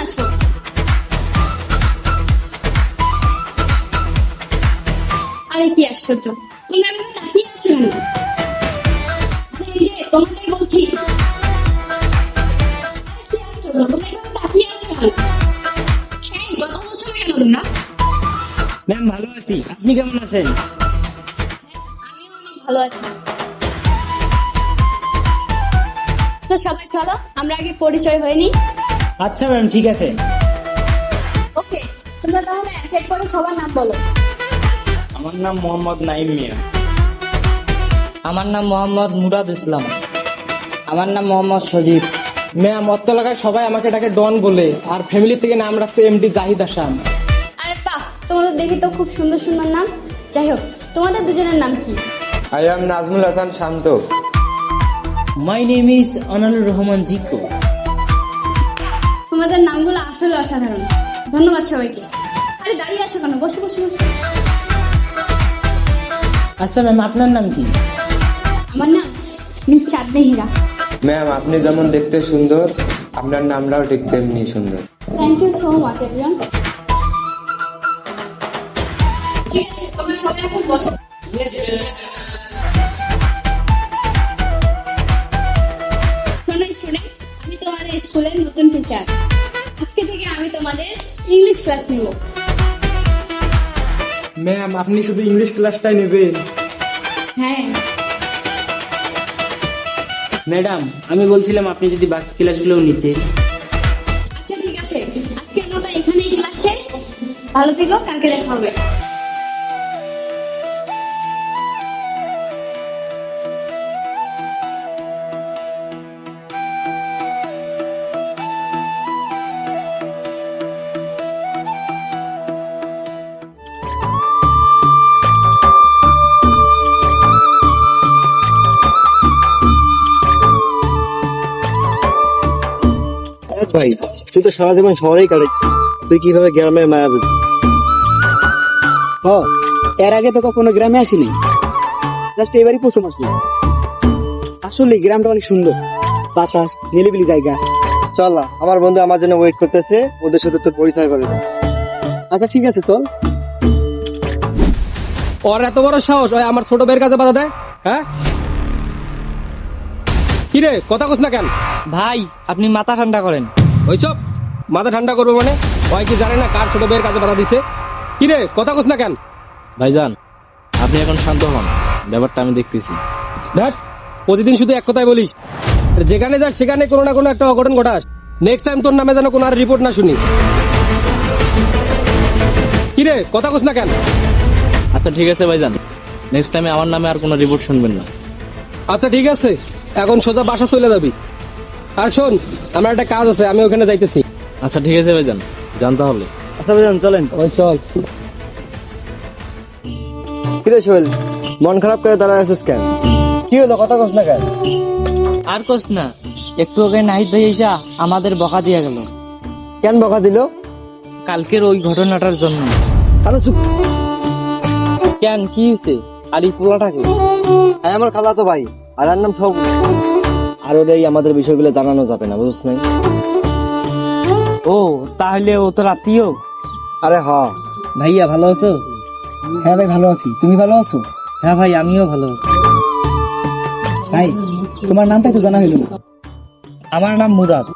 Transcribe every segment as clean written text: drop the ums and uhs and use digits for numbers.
আছো? আরে কি আশ্চর্য, তোমরা এমন তাকিয়ে আছো কেন? আরে এই যে তোমাদের বলছি, কি আশ্চর্য, তোমরা এমন তাকিয়ে আছো কেন? সেই কথা বলছো না কেন তোমরা? ম্যাম ভালো আছি, আপনি কেমন আছেন? আমিও অনেক ভালো আছি। তো সবাই চলো আমরা আগে পরিচয় হয়নি। আচ্ছা ম্যাম, ঠিক আছে। ওকে, তোমরা তাহলে এক এক করে সবার নাম বলো। আমার নাম মোহাম্মদ নাইম মিয়া। আমার নাম মোহাম্মদ মুরাদ ইসলাম। আমার নাম মোহাম্মদ সজীব। ম্যাম অত্র এলাকায় সবাই আমাকে ডাকে ডন বলে, আর ফ্যামিলি থেকে নাম রাখছে এমডি জাহিদ আসাম। আরে বাহ, তোমাদের দেখি তো খুব সুন্দর সুন্দর নাম। যাই হোক, তোমাদের দুজনের নাম কি? I am Nazmul Hasan Shanto. My name is Analur Rahman Ziko. তোমাদের নামগুলো আসলে অসাধারণ। ধন্যবাদ সবাইকে। আরে দাঁড়িয়ে আছো কেন? বসে বসে বসে। আচ্ছা ম্যাম, আপনার নাম কি? আমার নাম মিস চাঁদনি হীরা। ম্যাম আপনি যেমন দেখতে সুন্দর, আপনার নামটাও ঠিক তেমনি সুন্দর। Thank you so much everyone. ঠিক আছে, তোমরা সবাই এখন বসো। শোনো স্টুডেন্ট, আমি তোমাদের স্কুলের নতুন টিচার। আজকে থেকে আমি তোমাদের ইংলিশ ক্লাস নিব। ম্যাম আপনি শুধু ইংলিশ ক্লাসটাই নেবেন? হ্যাঁ। ম্যাডাম, আমি বলছিলাম আপনি যদি বাকি ক্লাসগুলোও নিতে। আচ্ছা ঠিক আছে, আজকের মতো এখানেই ক্লাস শেষ। ভালো থেকো, কালকে দেখা হবে। ভাই তুই তো সারা জীবন শহরেই কাটাচ্ছিস, তুই কিভাবে গ্রামের মায়া বুঝবি? এর আগে তো কখনো গ্রামে আসিনি, জাস্ট এবারই প্রথম আসলাম। আসলে গ্রামটা অনেক সুন্দর, বাতাস, নিলিবিলি জায়গা। চল না, আমার বন্ধু আমার জন্য ওয়েট করতেছে, ওদের সাথে তোর পরিচয় করে দে। আচ্ছা ঠিক আছে, চল। ওর এত বড় সাহস, ওই আমার ছোট ভাইয়ের কাছে বাধা দেয়? হ্যাঁ কি রে, কথা কস না কেন? ভাই আপনি মাথা ঠান্ডা করেন। ওই চপ, মাথা ঠান্ডা করবো মানে? ওই কি জানে না কার ছোট ভাইয়ের কাছে বাধা দিছে? কি রে, কথা কস না কেন? ভাইজান আপনি এখন শান্ত হন, ব্যাপারটা আমি দেখতেছি। দেখ, প্রতিদিন শুধু এক কথাই বলিস, আর যেখানে যাস সেখানে কোনো না কোনো একটা অঘটন ঘটাস। নেক্সট টাইম তোর নামে যেন কোনো আর রিপোর্ট না শুনি। কি রে, কথা কস না কেন? আচ্ছা ঠিক আছে ভাইজান, নেক্সট টাইমে আমার নামে আর কোনো রিপোর্ট শুনবেন না। আচ্ছা ঠিক আছে, এখন সোজা বাসা চলে যাবি। আর শোন, আমার একটা কাজ আছে, আমি ওখানে যাইতেছি। আচ্ছা ঠিক আছে ভাইজান, জানতে হলে। আচ্ছা ভাইজান চলেন। ওই চল। কিরে সোহেল, মন খারাপ করে দাঁড়ায় আছিস কেন? কি হলো, কথা কস না কেন? আর কোস না, একটু আগে নাহিদ ভাই এসে আমাদের বকা দিয়ে গেল কেন বকা দিল? কালকের ওই ঘটনাটার জন্য। আরে চুপ। কেন, কি হয়েছে? আলি পোলাটাকে হ্যাঁ আমার খালাতো ভাই, আর এর নাম সব। আর ওটাই আমাদের বিষয়গুলো জানানো যাবে না, বুঝছ নাই? ও তাহলে ও তোর আত্মীয়? আরে হ্যাঁ। ভাইয়া ভালো আছো? হ্যাঁ ভাই ভালো আছি, তুমি ভালো আছো? হ্যাঁ ভাই আমিও ভালো আছি। ভাই তোমার নামটাই তো জানা হইল। আমার নাম মুরাদ।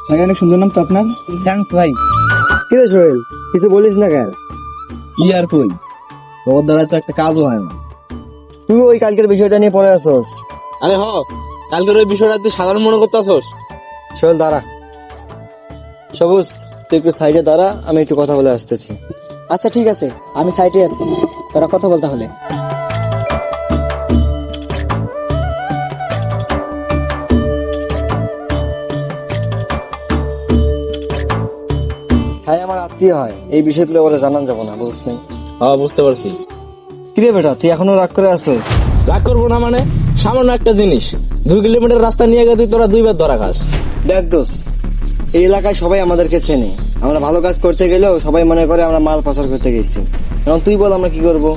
ভাই অনেক সুন্দর নাম তো আপনার। থ্যাঙ্কস ভাই। কিরে সোহেল, কিছু বলিস না কেন? কি আর কই, ওর দ্বারা তো একটা কাজও হয় না। তুই ওই কালকের বিষয়টা নিয়ে পড়ে আসোস? আরে হ, কালকের ওই বিষয়টা তুই সাধারণ মনে করতেছস? সোহেল দাঁড়া। সবুজ তুই একটু সাইডে দাঁড়া, আমি একটু কথা বলে আসতেছি। আচ্ছা ঠিক আছে, আমি সাইডে আছি, তোরা কথা বলতে হলে। হ্যাঁ আমার আত্মীয় হয়, এই বিষয়গুলো ওরা জানান যাবো না, বুঝছ নাই? হ্যাঁ বুঝতে পারছি। কিরে বেটা, তুই এখনো রাগ করে আসোস? রাগ করবো না মানে? সামান্য একটা জিনিস, 2 কিলোমিটার রাস্তা নিয়ে গেছে তোরা 2 বার ধরা খাস। দেখ দোষ, এই এলাকায় সবাই আমাদেরকে চেনে, আমরা ভালো কাজ করতে গেলেও সবাই মনে করে আমরা মাল পাচার করতে গেছি। এখন তুই বল আমরা কি করবো?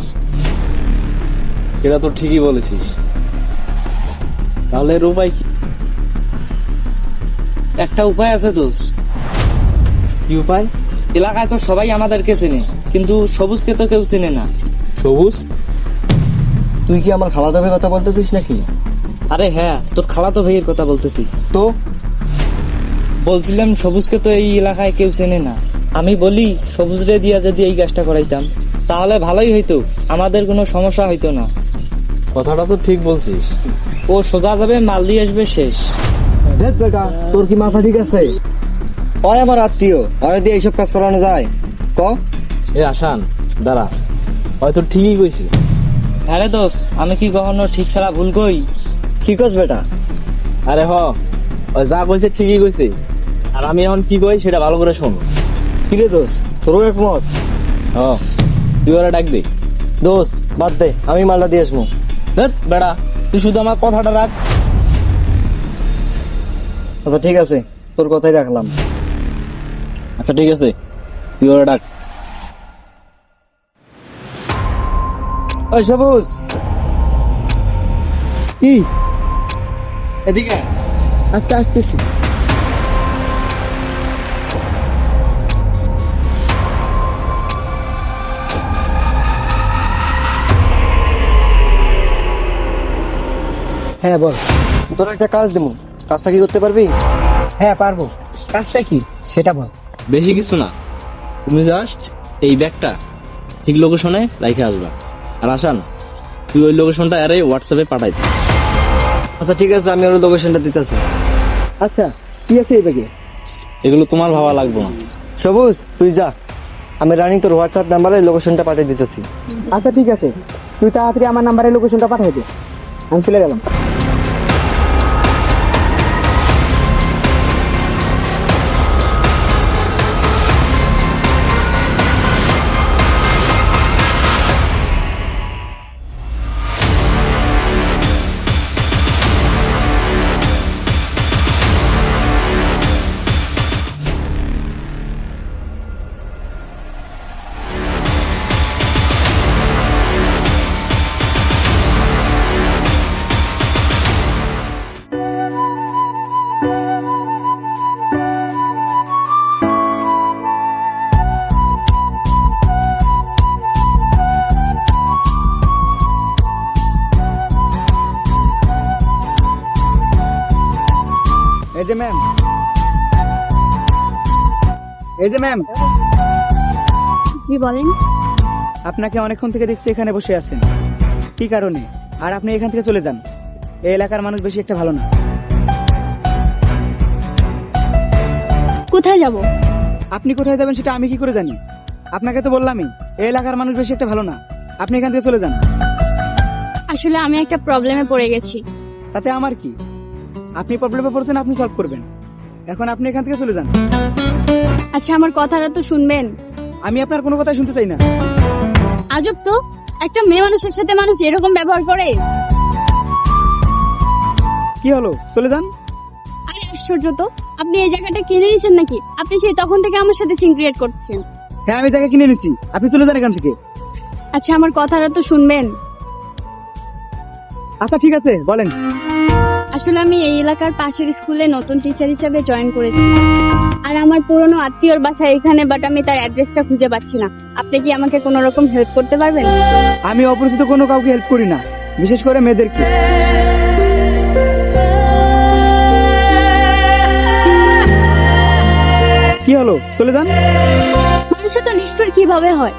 এটা তো ঠিকই বলেছিস, তাহলে এর উপায় কি? একটা উপায় আছে দোষ। কি উপায়? এলাকায় তো সবাই আমাদেরকে চেনে, কিন্তু সবুজকে তো কেউ চেনে না। সবুজ? তুই কি আমার খালাতো ভাইয়ের কথা বলতেছিস নাকি? আরে হ্যাঁ, তোর খালাতো ভাইয়ের কথা বলতেছি। তো বলছিলাম সবুজকে তো এই এলাকায় কেউ চেনে না। আমি বলি সবুজরে দিয়া যদি এই কাজটা করাইতাম তাহলে ভালোই হইতো, আমাদের কোনো সমস্যা হইতো না। কথাটা তো ঠিক বলছিস। ও সোজা যাবে, মাল দিয়ে আসবে, শেষ। দেখ বেটা, তোর কি মাথা ঠিক আছে? ওই আমার আত্মীয়, ওরা দিয়ে এইসব কাজ করানো যায়? ক এ আসান, দাঁড়া, হয়তো ঠিকই কইছি। আরে দোষ, আমি কি কখনো ঠিক ছাড়া ভুল কই? কি কস বেটা? আরে ওই যা কইছে ঠিকই কইছে, আর আমি এখন কি কই সেটা ভালো করে শোন। কিরে দোষ, তোরও একমত? তুই ওরা ডাক দে। দোষ বাদ দে, আমি মালটা দিয়ে আসবো। ধ্যাৎ বেড়া, তুই শুধু আমার কথাটা রাখ। আচ্ছা ঠিক আছে, তোর কথাই রাখলাম। আচ্ছা ঠিক আছে, তুই ওরা ডাক। ওই সবুজ, কি এদিকে? আস্তে আসতেছি। হ্যাঁ বল। তোর একটা কাজ দেবো, কাজটা কি করতে পারবি? হ্যাঁ পারবো। কাজটা কি সেটা বল। বেশি কিছু না, তুমি জাস্ট এই ব্যাগটা ঠিক লোকেশনে রাইখে আসবা। আর আসান, তুই ওই লোকেশনটা আরে হোয়াটসঅ্যাপে পাঠাই দে। আচ্ছা ঠিক আছে, আমি ওর লোকেশনটা দিতেছি। আচ্ছা কি আছে এই ব্যাগে? এগুলো তোমার ভাবা লাগবে না। সবুজ তুই যা, আমি রানী তোর হোয়াটসঅ্যাপ নাম্বারে লোকেশনটা পাঠিয়ে দিতেছি। আচ্ছা ঠিক আছে, তুই তাড়াতাড়ি আমার নাম্বারে লোকেশনটা পাঠিয়ে দে, আমি চলে গেলাম। এই যে ম্যাম, এই যে ম্যাম, জি বলেন। আপনাকে অনেকক্ষণ থেকে দেখছি এখানে বসে আছেন, কি কারণে? আর আপনি এখান থেকে চলে যান, এই এলাকার মানুষ বেশি একটা ভালো না। কোথায় যাব? আপনি কোথায় যাবেন সেটা আমি কি করে জানি? আপনাকে তো বললামই এই এলাকার মানুষ বেশি একটা ভালো না, আপনি এখান থেকে চলে যান। আসলে আমি একটা প্রবলেমে পড়ে গেছি। তাতে আমার কি? আপনি প্রবলেমে পড়ছেন, আপনি সলভ করবেন। এখন আপনি এখান থেকে চলে যান। আচ্ছা আমার কথাটা তো শুনবেন। আমি আপনার কোনো কথা শুনতে চাই না। আজব তো, একটা মেয়ে মানুষের সাথে মানুষ এরকম ব্যবহার করে। কি হলো, চলে যান। আরে আশ্চর্য তো, আপনি এই জায়গাটা কিনে নিয়েছেন নাকি? আপনি সেই তখন থেকে আমার সাথে সিন ক্রিয়েট করছেন। হ্যাঁ আমি জায়গা কিনে নিচ্ছি, আপনি চলে যান এখান থেকে। আচ্ছা আমার কথাটা তো শুনবেন। আচ্ছা ঠিক আছে বলেন। আসলে আমি এই এলাকার পাশের স্কুলে নতুন টিচার হিসেবে জয়েন করেছি, আর আমার পুরনো আত্মীয়র বাসা এখানে, বাট আমি তার অ্যাড্রেসটা খুঁজে পাচ্ছি না। আপনি কি আমাকে কোনো রকম হেল্প করতে পারবেন? আমি অপরিচিত কোনো কাউকে হেল্প করি না, বিশেষ করে মেয়েদেরকে। কি হলো, চলে যান। মানুষ তো নিষ্ঠুর কিভাবে হয়?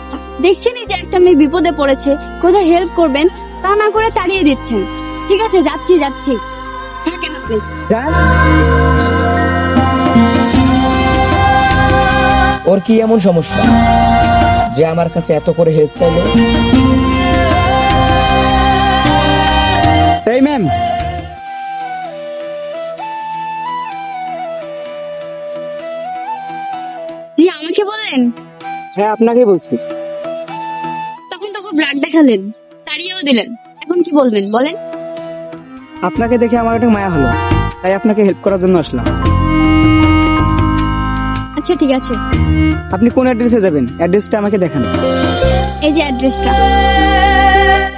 দেখছেনই যে একটা মেয়ে বিপদে পড়েছে, কোথায় হেল্প করবেন তা না করে তাড়িয়ে দিচ্ছেন। ঠিক আছে যাচ্ছি যাচ্ছি, থাকেন আপনি। যান। ওর কি এমন সমস্যা যে আমার কাছে এত করে হেল্প চাইলো? এই ম্যাম, জি আমাকে বললেন? হ্যাঁ আপনাকেই বলছি। তখন তো খুব রাগ দেখালেন, তাড়িয়েও দিলেন, এখন কি বলবেন বলেন? আপনাকে দেখে আমার একটা মায়া হলো, তাই আপনাকে হেল্প করার জন্য আসলাম। আচ্ছা ঠিক আছে, আপনি কোন অ্যাড্রেসে যাবেন? অ্যাড্রেসটা আমাকে দেখান। এই যে অ্যাড্রেসটা।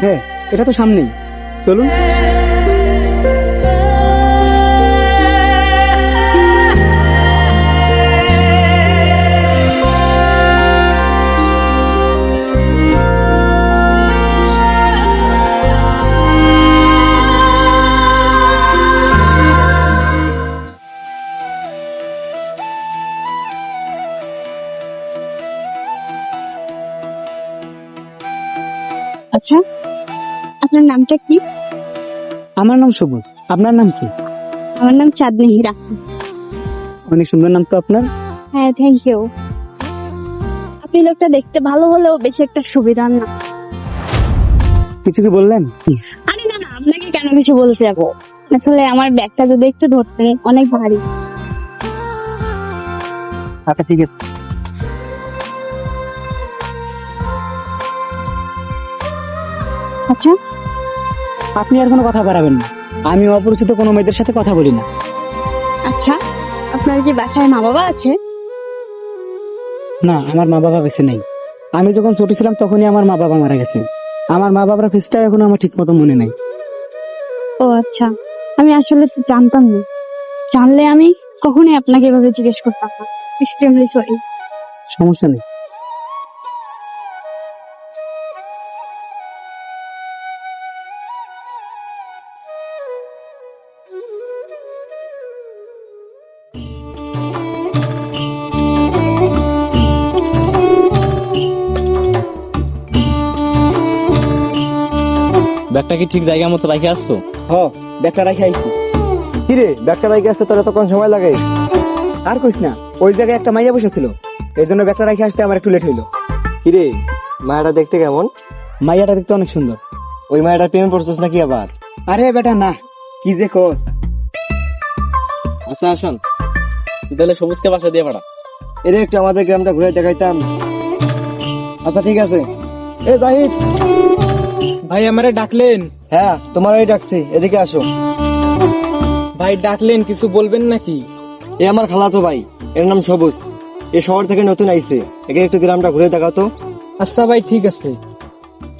হ্যাঁ এটা তো সামনেই, চলুন। আচ্ছা, আপনার নামটা কি? আমার নাম সবুজ, আপনার নাম কি? আমার নাম চাঁদনি হীরা। অনেক সুন্দর নাম তো আপনার। হ্যাঁ, থ্যাংক ইউ। আপনি লোকটা দেখতে ভালো হলেও বেশি একটা সুবিধার না। কিছু কি বললেন? আরে না না, আপনাকে কেন কিছু বলতে যাবো? আসলে আমার ব্যাগটা যদি একটু ধরতেন, অনেক ভারী। আচ্ছা ঠিক আছে। আচ্ছা, আপনি আর কোনো কথা বাড়াবেন না, আমি অপরিচিত কোনো মেয়েদের সাথে কথা বলি না। আচ্ছা, আপনার কি বাসায় মা বাবা আছে? না, আমার মা বাবা বেঁচে নেই। আমি যখন ছোট ছিলাম তখনই আমার মা বাবা মারা গেছে। আমার মা বাবার ফিসটাও এখন আমার ঠিক মতো মনে নেই। ও আচ্ছা, আমি আসলে তো জানতাম না। জানলে আমি কখনোই আপনাকে এভাবে জিজ্ঞেস করতাম না। Extremely sorry. সমস্যা নেই। ব্যাগটা কি ঠিক জায়গা মতো রাখে আসছো? ব্যাগটা রাখি আইছি। কিরে ব্যাগটা বাইকে আসতে তোর এতক্ষণ সময় লাগে? আর কইস না, ওই জায়গায় একটা মাইয়া বসেছিল, এই জন্য ব্যাগটা রাখি আসতে আমার একটু লেট হইলো। কিরে মায়াটা দেখতে কেমন? মাইয়াটা দেখতে অনেক সুন্দর। ওই মায়াটার প্রেমে পড়ছিস নাকি আবার? আরে বেটা না, কি যে কোস। আচ্ছা আসুন, তুই তাহলে সবুজকে বাসা দিয়ে পাঠা। এর একটু আমাদের গ্রামটা ঘুরে দেখাইতাম। আচ্ছা ঠিক আছে। এ জাহিদ, ভাই আমারে ডাকলেন? হ্যাঁ তোমারই ডাকছি, এদিকে আসো। ভাই ডাকলেন, কিছু বলবেন নাকি? এ আমার খালাতো ভাই, এর নাম সবুজ। এ শহর থেকে নতুন আইছে, একে একটু গ্রামটা ঘুরে দেখাতো। আচ্ছা ভাই, ঠিক আছে।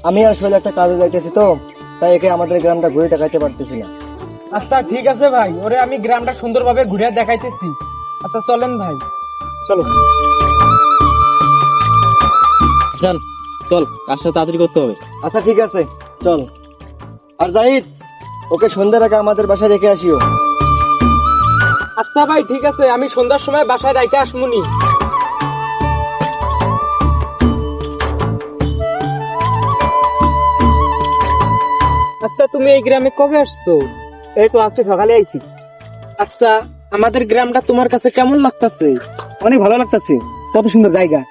আমি আসলে একটা কাজে যাইতেছি তো, তাই একে আমাদের গ্রামটা ঘুরে দেখাইতে পারতেছি না। আচ্ছা ঠিক আছে ভাই, ওরে আমি গ্রামটা সুন্দরভাবে ঘুরে দেখাইতেছি। আচ্ছা চলেন ভাই, চলো। আসুন, চল, কাজটা তাড়াতাড়ি করতে হবে। আচ্ছা ঠিক আছে, চল। আর জাহিদ, ওকে সন্ধ্যার আগে আমাদের বাসায় রেখে আসিও। আচ্ছা ভাই, ঠিক আছে, আমি সন্ধ্যার সময় বাসায় রাইতে আসমুনি। আচ্ছা, তুমি এই গ্রামে কবে আসছো? এই তো আজকে সকালে আইছি। আচ্ছা, আমাদের গ্রামটা তোমার কাছে কেমন লাগতেছে? অনেক ভালো লাগতেছে, কত সুন্দর জায়গা।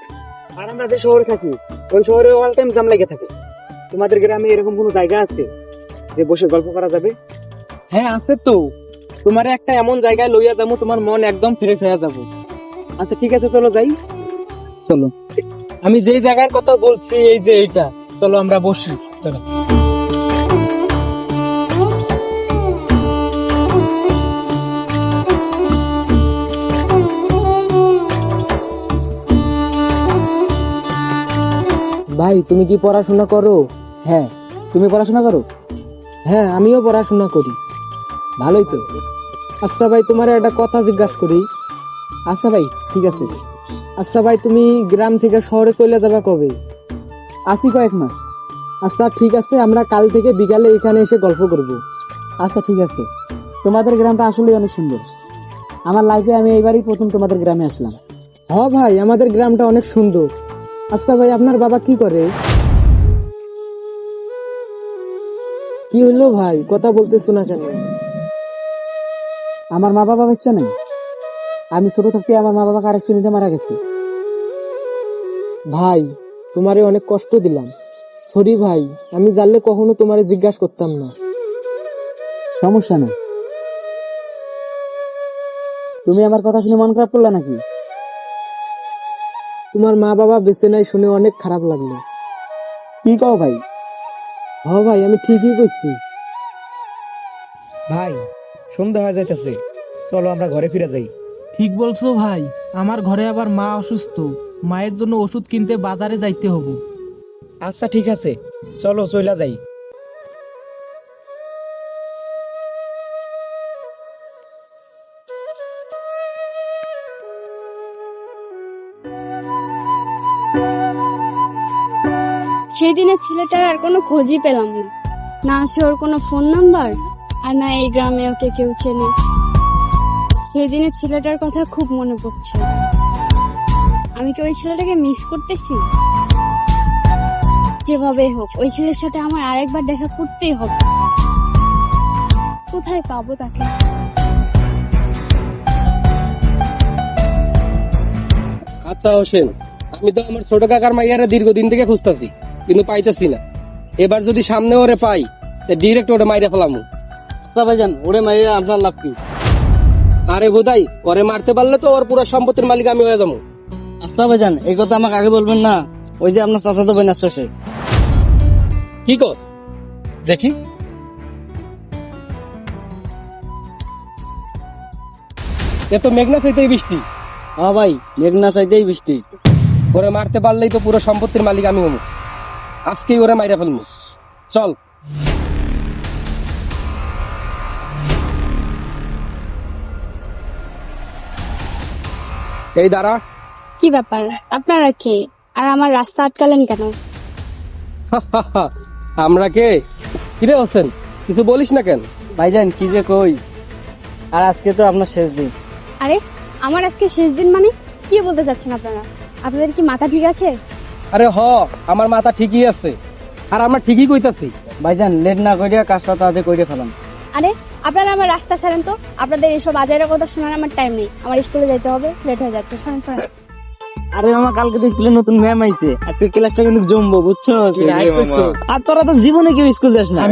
আর আমরা যে শহরে থাকি, ওই শহরে অল টাইম জাম লেগে থাকে। তোমাদের গ্রামে এরকম কোনো জায়গা আছে যে বসে গল্প করা যাবে? হ্যাঁ আছে তো, তোমারে একটা এমন জায়গায় লইয়া যাবো, তোমার মন একদম ফ্রেশ হয়ে যাবো। আচ্ছা ঠিক আছে, চলো যাই। চলো, আমি যেই জায়গার কথা বলছি এই যে এইটা, চলো আমরা বসি। চলো। ভাই, তুমি কি পড়াশোনা করো? হ্যাঁ, তুমি পড়াশোনা করো? হ্যাঁ, আমিও পড়াশোনা করি। ভালোই তো। আচ্ছা ভাই, তোমার একটা কথা জিজ্ঞাসা করি। আচ্ছা ভাই, ঠিক আছে। আচ্ছা ভাই, তুমি গ্রাম থেকে শহরে চলে যাবে কবে? আসি কয়েক মাস। আচ্ছা ঠিক আছে, আমরা কাল থেকে বিকালে এখানে এসে গল্প করব। আচ্ছা ঠিক আছে। তোমাদের গ্রামটা আসলে অনেক সুন্দর। আমার লাইফে আমি এইবারই প্রথম তোমাদের গ্রামে আসলাম। হ্যাঁ ভাই, আমাদের গ্রামটা অনেক সুন্দর। আচ্ছা ভাই, আপনার বাবা কি করে? কি হলো ভাই, কথা বলতেছো না কেন? আমার মা বাবা বেঁচে নেই। আমি ছোট থাকতে আমার মা বাবা কার অ্যাক্সিডেন্টে মারা গেছে। ভাই, তোমারে অনেক কষ্ট দিলাম। সরি ভাই, আমি জানলে কখনো তোমারে জিজ্ঞাসা করতাম না। সমস্যা নেই। তুমি আমার কথা শুনে মন খারাপ করলা নাকি? তোমার মা বাবা বেঁচে নাই শুনে অনেক খারাপ লাগলো। কি কও ভাই? হ্যাঁ ভাই, আমি ঠিকই কইছি। ভাই, সন্ধ্যা হয়ে যাইতেছে, চলো আমরা ঘরে ফিরে যাই। ঠিক বলছো ভাই, আমার ঘরে আবার মা অসুস্থ, মায়ের জন্য ওষুধ কিনতে বাজারে যাইতে হবে। আচ্ছা ঠিক আছে, চলো চইলা যাই। সেই দিনের ছেলেটার আর কোনো খোঁজই পেলাম না। না আছে ওর কোনো ফোন নাম্বার, আর না এই গ্রামে ওকে কেউ চেনে। সেই দিনের ছেলেটার কথা খুব মনে পড়ছে। আমি কি ওই ছেলেটাকে মিস করতেছি? যেভাবে হোক ওই ছেলের সাথে আমার আরেকবার দেখা করতেই হবে। কোথায় পাবো তাকে? আচ্ছা হোসেন, আমি তো আমার ছোট কাকার মাইয়ারে দীর্ঘদিন থেকে খুঁজতেছি, কিন্তু পাইতেছি না। এবার যদি সামনে ওরে পাই, ডিরেক্ট ওরে মাইরা ফেলামু। আচ্ছা ভাইজান, ওরে মাইয়া আপনার লাভ কি? আরে বোধাই, ওরে মারতে পারলে তো ওর পুরো সম্পত্তির মালিক আমি হয়ে যাবো। আচ্ছা ভাইজান, এই কথা আমাকে আগে বলবেন না। ওই যে আপনার চাচাতো বোন আসছে। কি কস দেখি? এ তো মেঘনা চাইতেই বৃষ্টি। হ্যাঁ ভাই, মেঘনা চাইতেই বৃষ্টি। ওরে মারতে পারলেই তো পুরো সম্পত্তির মালিক আমি হবো। আজকেই ওরে মাইরা ফেলবো, চল। এই দাঁড়া। কি ব্যাপার, আপনারা কে? আর আমার রাস্তা আটকালেন কেন? আমরা কে? কিরে হোসেন, কিছু বলিস না কেন? ভাইজান কি যে কই, আর আজকে তো আপনার শেষ দিন। আরে আমার আজকে শেষ দিন মানে কি বলতে চাচ্ছেন আপনারা? আপনাদের কি মাথা ঠিক আছে? আরে আমার মাথা ঠিকই আছে, আর আমরা ঠিকই কইতাছি। ভাইজান লেট না করিয়া কাজটা তাড়াতাড়ি করে ফেলাম। আরে আপনারা আমার রাস্তা ছাড়েন তো, আপনাদের এইসব আজাইরা কথা শোনার আমার টাইম নেই। আমার স্কুলে যেতে হবে, লেট হয়ে যাচ্ছে। সরেন সরেন। আরে মামা, কালকে তো স্কুলে নতুন ম্যাম আইছে, আজকে ক্লাসটা কিন্তু জমবো, বুঝছো? আর তোরা তো জীবনে কেউ স্কুল যাস না।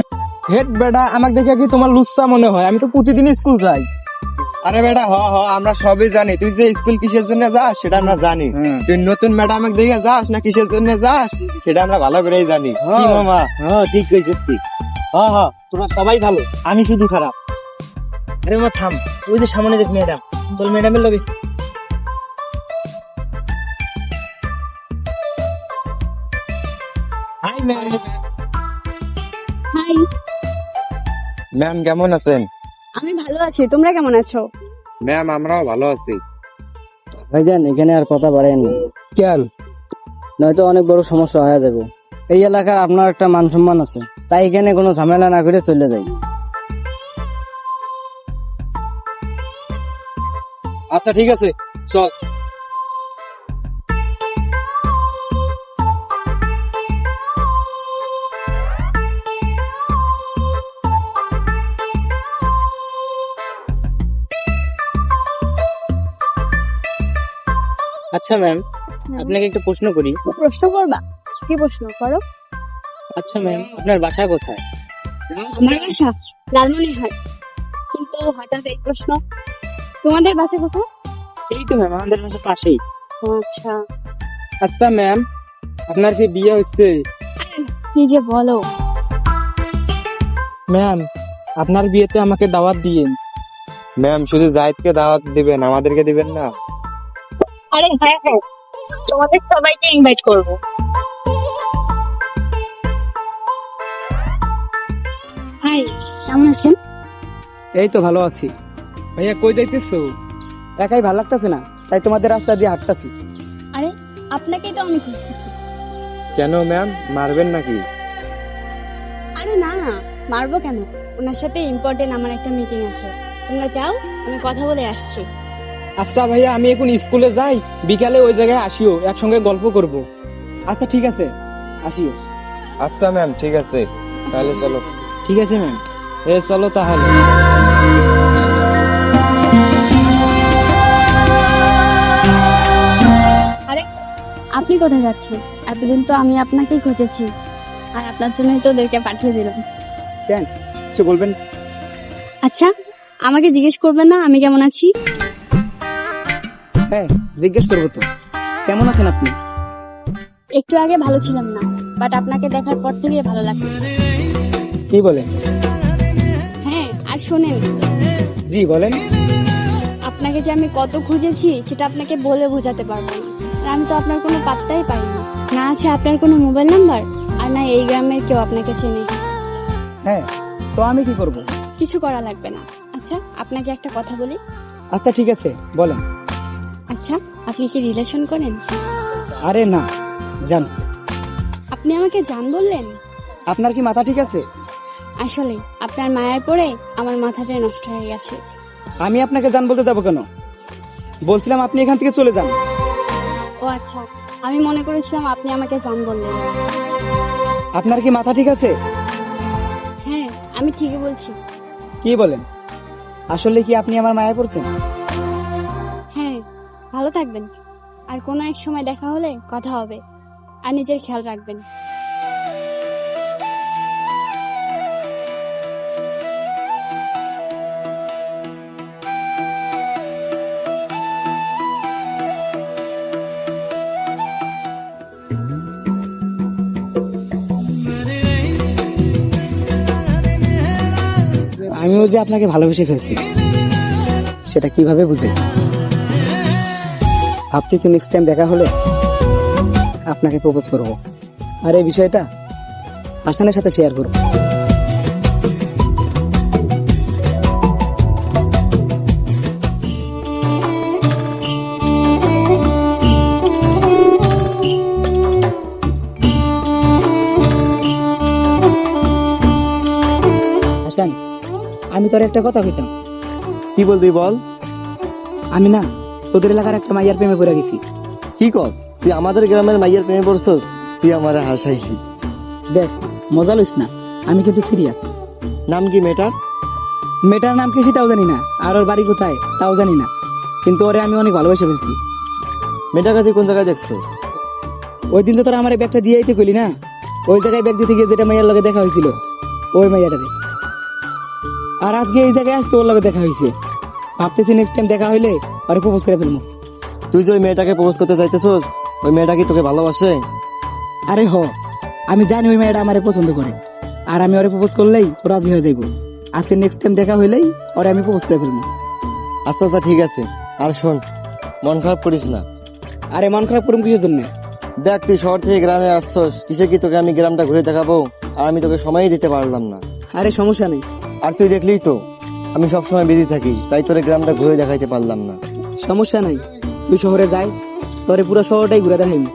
হেড বেটা, আমাকে দেখে কি তোমার লুচ্চা মনে হয়? আমি তো প্রতিদিন স্কুল যাই। আরে বেটা আমরা সবই জানি, তুই যে স্কুল কিসের জন্য যাস সেটা আমরা জানি। তুই নতুন ম্যাডাম আমাকে দেখে যাস না কিসের জন্য যাস সেটা আমরা ভালো করেই জানি। কি মামা? হ্যাঁ ঠিক কইছিস তুই। হ্যাঁ, তোরা সবাই ভালো, আমি শুধু খারাপ। আরে মামা থাম, ওই যে সামনে দেখ ম্যাডাম, চল ম্যাডামের লগে। Hi ma'am. হাই, ম্যাম কেমন আছেন? আমি ভালো আছি, তোমরা কেমন আছো? ম্যাম আমরাও ভালো আছি। ভাইজান এখানে আর কথা বাড়েন না, কেন? নয়তো অনেক বড় সমস্যা হয়ে যাবে। এই এলাকার আপনার একটা মান সম্মান আছে, তাই এখানে কোনো ঝামেলা না করে চলে যাই। আচ্ছা ঠিক আছে, চল। আচ্ছা ম্যাম, আপনাকে একটা প্রশ্ন করি। প্রশ্ন করবা? কি প্রশ্ন করো? আচ্ছা ম্যাম, আপনার বাসা কোথায়? আমার বাসা লালমনিরহাট। কিন্তু হঠাৎ এই প্রশ্ন? তোমাদের বাসা কোথায়? এই তো ম্যাম, আমাদের বাসা পাশেই। ও আচ্ছা। আচ্ছা ম্যাম, আপনার কি বিয়ে হচ্ছে? আরে না, কি যে বলো। ম্যাম, আপনার বিয়েতে আমাকে দাওয়াত দিয়েন। ম্যাম শুধু জাহিদকে দাওয়াত দিবেন, আমাদেরকে দিবেন না? আরে হ্যাঁ হ্যাঁ, তোমাদের সবাইকে ইনভাইট করব। হাই, কেমন আছেন? এই তো ভালো আছি। ভাইয়া কই যাইতেছো? একাই ভালো লাগতেছে না, তাই তোমাদের রাস্তা দিয়ে হাঁটতাছি। আরে আপনাকেই তো আমি খুঁজতেছি। কেন ম্যাম, মারবেন নাকি? আরে না না, মারবো কেন? ওনার সাথে ইম্পর্টেন্ট আমার একটা মিটিং আছে, তোমরা যাও, আমি কথা বলে আসছি। আচ্ছা ভাইয়া, আমি এখন স্কুলে যাই, বিকালে ওই জায়গায় আসিও, একসঙ্গে গল্প করব। আচ্ছা ঠিক আছে, আসিও। আচ্ছা ম্যাম ঠিক আছে, তাহলে চলো। ঠিক আছে ম্যাম, চলো তাহলে। আরে আপনি কোথায় যাচ্ছেন? এতদিন তো আমি আপনাকেই খুঁজেছি, আর আপনার জন্যই তো ওদেরকে পাঠিয়ে দিলাম। কেন কিছু বলবেন? আচ্ছা, আমাকে জিজ্ঞেস করবেন না আমি কেমন আছি? হ্যাঁ জিজ্ঞেস করবো তো। কেমন আছেন আপনি? একটু আগে ভালো ছিলাম না, বাট আপনাকে দেখার পর থেকে ভালো লাগছে। কি বলেন? হ্যাঁ, আর শোনেন, জি বলেন। আপনাকে যে আমি কত খুঁজেছি সেটা আপনাকে বলে বোঝাতে পারবো না। আর আমি তো আপনার কোনো পাত্তাই পাইনি, না আছে আপনার কোনো মোবাইল নাম্বার, আর না এই গ্রামের কেউ আপনাকে চেনে। হ্যাঁ, তো আমি কি করব? কিছু করা লাগবে না। আচ্ছা, আপনাকে একটা কথা বলি। আচ্ছা ঠিক আছে, বলেন। আচ্ছা, আপনি কি রিলেশন করেন? আরে না, জান। আপনি আমাকে জান বললেন? আপনার কি মাথা ঠিক আছে? আসলে আপনার মায়ায় পড়ে আমার মাথাটাই নষ্ট হয়ে গেছে। আমি আপনাকে জান বলতে যাবো কেন? বলছিলাম আপনি এখান থেকে চলে যান। ও আচ্ছা, আমি মনে করেছিলাম আপনি আমাকে জান বললেন। আপনার কি মাথা ঠিক আছে? হ্যাঁ, আমি ঠিকই বলছি। কি বলেন? আসলে কি আপনি আমার মায়া পড়ছেন? হ্যাঁ, ভালো থাকবেন। আর কোনো এক সময় দেখা হলে কথা হবে। আর নিজের খেয়াল রাখবেন। আমিও যে আপনাকে ভালোবেসে ফেলছি সেটা কিভাবে বুঝে? ভাবতেছি নেক্সট টাইম দেখা হলে আপনাকে প্রপোজ করব, আর এই বিষয়টা হাসানের সাথে শেয়ার করব। হাসান, আমি তোর একটা কথা কইতাম। কি বলবি বল? আমি না তোদের এলাকার একটা মাইয়ার প্রেমে পড়ে গেছি। কি কস? তুই আমাদের গ্রামের মাইয়ের প্রেমে পড়ছস? তুই আমার হাসাইলি। দেখ, মজা লইস না, আমি কিন্তু সিরিয়াস। নাম কি মেয়েটার? মেয়েটার নাম কি সেটাও জানি না, আর ওর বাড়ি কোথায় তাও জানি না, কিন্তু ওরে আমি অনেক ভালোবেসে ফেলছি। মেয়েটাকে তুই কোন জায়গায় দেখছস? ওই দিন তো তোরা আমার এই ব্যাগটা দিয়ে আইতে কইলি না, ওই জায়গায় ব্যাগ দিতে গিয়ে যেটা মাইয়ার লগে দেখা হয়েছিল ওই মাইয়াটারে। আর আজকে এই জায়গায় আসতে ওর লগে দেখা হয়েছে। ভাবতেছি নেক্সট টাইম দেখা হইলে আরে প্রপোজ করে ফেলবো। তুই যে ওই মেয়েটাকে প্রপোজ করতে চাইতেছস, ওই মেয়েটা কি তোকে ভালোবাসে? আরে আমি জানি ওই মেয়েটা আমারে পছন্দ করে, আর আমি ওরে প্রপোজ করলেই ও রাজি হয়ে যাইবো। আজকে নেক্সট টাইম দেখা হইলেই ওরে আমি প্রপোজ করে ফেলবো। আচ্ছা আচ্ছা ঠিক আছে। আর শোন, মন খারাপ করিস না। আরে মন খারাপ করুম কিসের জন্য? দেখ, তুই শহর থেকে গ্রামে আসছস, কিসে কি তোকে আমি গ্রামটা ঘুরে দেখাবো, আর আমি তোকে সময়ই দিতে পারলাম না। আরে সমস্যা নেই। আর তুই দেখলি তো আমি সবসময় বিজি থাকি, তাই তোরে গ্রামটা ঘুরে দেখাইতে পারলাম না। সমস্যা নাই, তুই শহরে যাইস, তোরে পুরো শহরটাই ঘুরে দেখাইবো।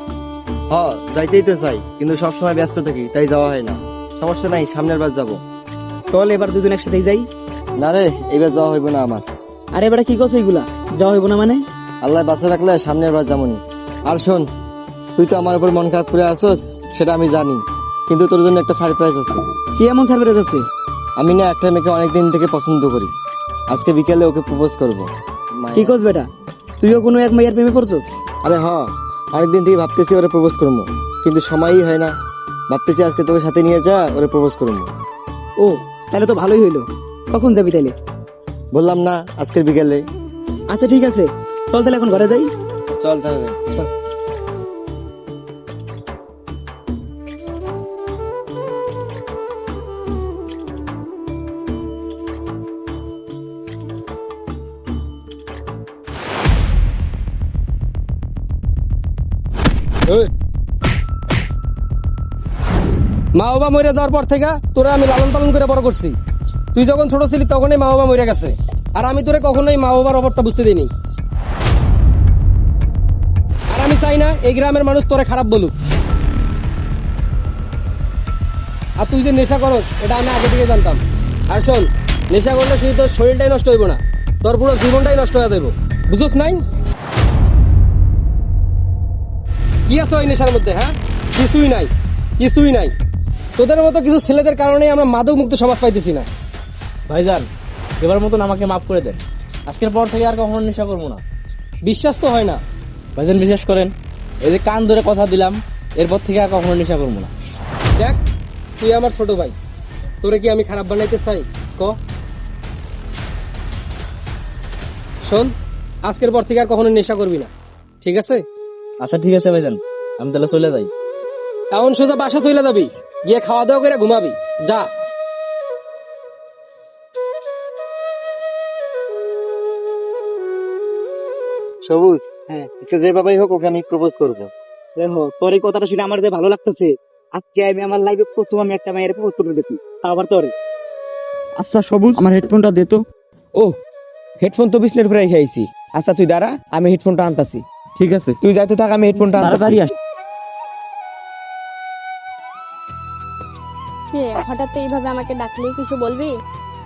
যাইতেই তো চাই, কিন্তু সবসময় ব্যস্ত থাকি, তাই যাওয়া হয় না। সমস্যা নাই, সামনের বার যাবো। চল এবার দুজন একসাথেই যাই। না রে, এবার যাওয়া হইব না আমার। আরে এবার কি করছে এগুলা? যাওয়া হইব না মানে? আল্লাহ বাঁচা রাখলে সামনের বার যাবনি। আর শোন, তুই তো আমার উপর মন খারাপ করে আসছস, সেটা আমি জানি, কিন্তু তোর জন্য একটা সারপ্রাইজ আছে। কি এমন সারপ্রাইজ আছে? আমি না একটা মেয়েকে অনেকদিন থেকে পছন্দ করি, আজকে বিকেলে ওকে প্রপোজ করবো। কি করছ বেটা? তুইও কোনো এক মাইয়ার প্রেমে পড়ছস? আরে অনেকদিন থেকে ভাবতেছি ওরে প্রপোজ করবো, কিন্তু সময়ই হয় না। ভাবতেছি আজকে তোকে সাথে নিয়ে যা, ওরে প্রপোজ করবো। ও, তাহলে তো ভালোই হইলো। কখন যাবি তাইলে? বললাম না, আজকের বিকেলে। আচ্ছা ঠিক আছে, চল তাহলে এখন ঘরে যাই। চল তাহলে। মা বাবা মরে যাওয়ার পর থেকে তোরা আমি লালন পালন করে বড় করছি। তুই যখন ছোট ছিলি তখনই মা বাবা মরে গেছে, আর আমি তোরে কখনোই মা বাবার অভাবটা বুঝতে দিইনি। আর আমি চাই না এই গ্রামের মানুষ তোরে খারাপ বলুক। আর তুই যে নেশা করস এটা আমি আগে থেকে জানতাম। আর শোন, নেশা করলে শুধু তোর শরীরটাই নষ্ট হইব না, তোর পুরো জীবনটাই নষ্ট হয়ে যাইব। বুঝছ নাই? কি আছে ওই নেশার মধ্যে? হ্যাঁ, কিছুই নাই, কিছুই নাই। তোদের মতো কিছু ছেলেদের কারণে আমরা মাদক মুক্ত সমাজ পাইতেছি না। ভাইজান, এবার মতন আমাকে মাফ করে দেন। আজকের পর থেকে আর কখনো নেশা করবো না। বিশ্বাস তো হয় না। ভাইজান বিশ্বাস করেন, এই যে কান ধরে কথা দিলাম, এরপর থেকে আর কখনো নেশা করবো না। দেখ, তুই আমার ছোট ভাই, তোরে কি আমি খারাপ বানাইতে চাই? ক শোন, আজকের পর থেকে আর কখনো নেশা করবি না, ঠিক আছে? আচ্ছা ঠিক আছে ভাইজান, আমি তাহলে চলে যাই। এমন সোজা বাসা চলে যাবি, গিয়ে খাওয়া দাওয়া করে ঘুমাবি, যা। সবুজ, যে বাবাই হোক, ওকে আমি প্রপোজ করবো। দেখো, তোর এই কথাটা শুনে আমার যে ভালো লাগতেছে। আজকে আমি আমার লাইফে প্রথম আমি একটা মায়ের প্রপোজ করতে দেখি, তাও আবার তোরে। আচ্ছা সবুজ, আমার হেডফোনটা দে তো। ও, হেডফোন তো বিছনের উপরে রেখে আইছি। আচ্ছা তুই দাঁড়া, আমি হেডফোনটা আনতাছি। ঠিক আছে, তুই যাইতে থাক, আমি হেডফোনটা আনতাছি। তাড়াতাড়ি আস। হঠাৎ তো এইভাবে আমাকে ডাকলে কিছু বলবি?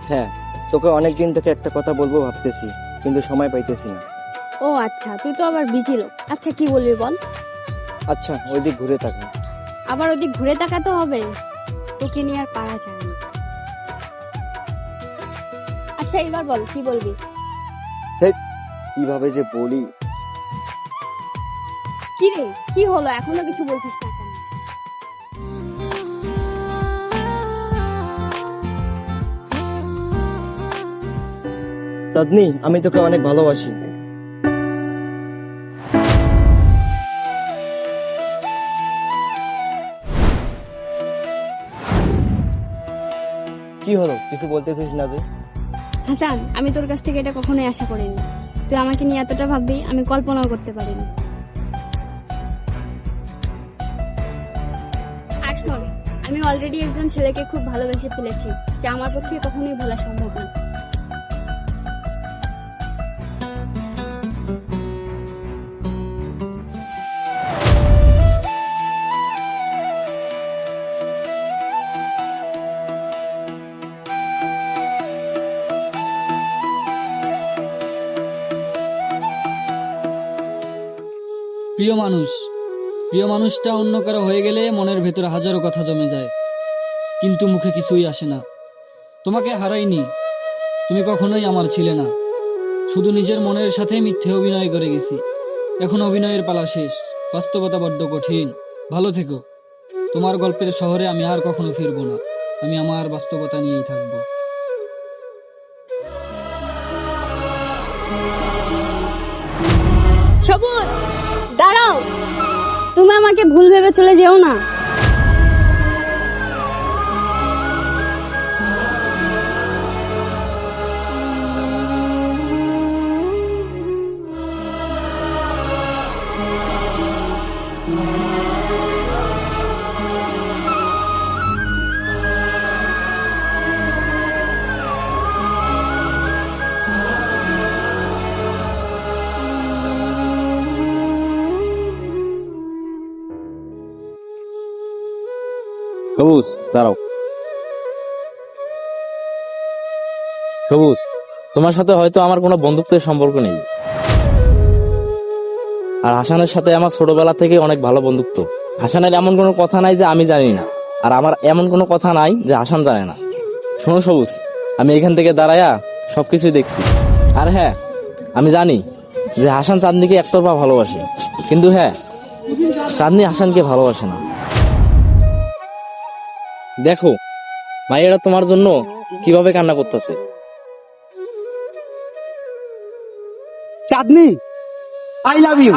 হ্যাঁ, তোকে অনেকদিন থেকে একটা কথা বলবো ভাবতেছি, কিন্তু সময় পাইতেছি না। ও আচ্ছা, তুই তো আবার বিজি লোক। আচ্ছা কি বলবি বল। আচ্ছা, ওইদিক ঘুরে থাকা। আবার ওদিক ঘুরে তাকাতে হবে, তোকে নিয়ে আর পারা যায় না। আচ্ছা এবার বল কি বলবি? কিভাবে যে বলি, কি রে কি হলো, এখনো কিছু বলছিস না কেন? চাঁদনি, আমি তোকে অনেক ভালোবাসি। কি হলো, কিছু বলতেছিস না যে? হাসান, আমি তোর কাছ থেকে এটা কখনোই আশা করিনি। তুই আমাকে নিয়ে এতটা ভাববি আমি কল্পনাও করতে পারিনি। আর শোন, আমি অলরেডি একজন ছেলেকে খুব ভালোবেসে ফেলেছি, যা আমার পক্ষে কখনোই ভোলা সম্ভব না। প্রিয় মানুষটা অন্য কারো হয়ে গেলে মনের ভেতরে হাজারো কথা জমে যায়, কিন্তু মুখে কিছুই আসে না। তোমাকে হারাইনি, তুমি কখনোই আমার ছিলে না। শুধু নিজের মনের সাথে মিথ্যে অভিনয় করে গেছি। এখন অভিনয়ের পালা শেষ, বাস্তবতা বড্ড কঠিন। ভালো থেকো। তোমার গল্পের শহরে আমি আর কখনো ফিরবো না। আমি আমার বাস্তবতা নিয়েই থাকবো। সবুজ, দাঁড়াও, তুমি আমাকে ভুল ভেবে চলে যেও না। সবুজ দাঁড়াও। সবুজ, তোমার সাথে হয়তো আমার কোনো বন্ধুত্বের সম্পর্ক নেই, আর হাসানের সাথে আমার ছোটবেলা থেকে অনেক ভালো বন্ধুত্ব। হাসানের এমন কোনো কথা নাই যে আমি জানি না, আর আমার এমন কোনো কথা নাই যে হাসান জানে না। শোনো সবুজ, আমি এখান থেকে দাঁড়ায়া সবকিছুই দেখছি। আর হ্যাঁ, আমি জানি যে হাসান চাঁদনিকে একতরফা ভালোবাসে, কিন্তু হ্যাঁ, চাঁদনি হাসানকে ভালোবাসে না। দেখো ভাইয়েরা তোমার জন্য কিভাবে কান্না করতেছে। চাঁদনি, আই লাভ ইউ।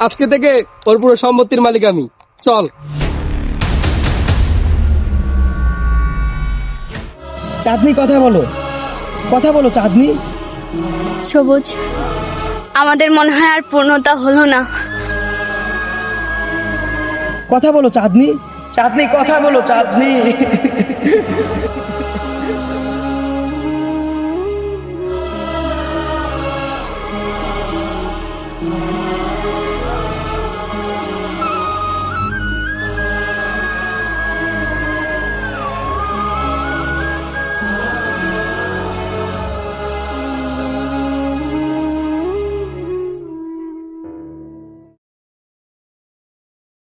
আজকে থেকে ওর পুরো সম্পত্তির মালিক আমি। চল। চাঁদনি, কথা বলো চাঁদনি। সবুজ, আমাদের মনে হয় আর পূর্ণতা হলো না। কথা বলো চাঁদনি, কথা বলো চাঁদনি।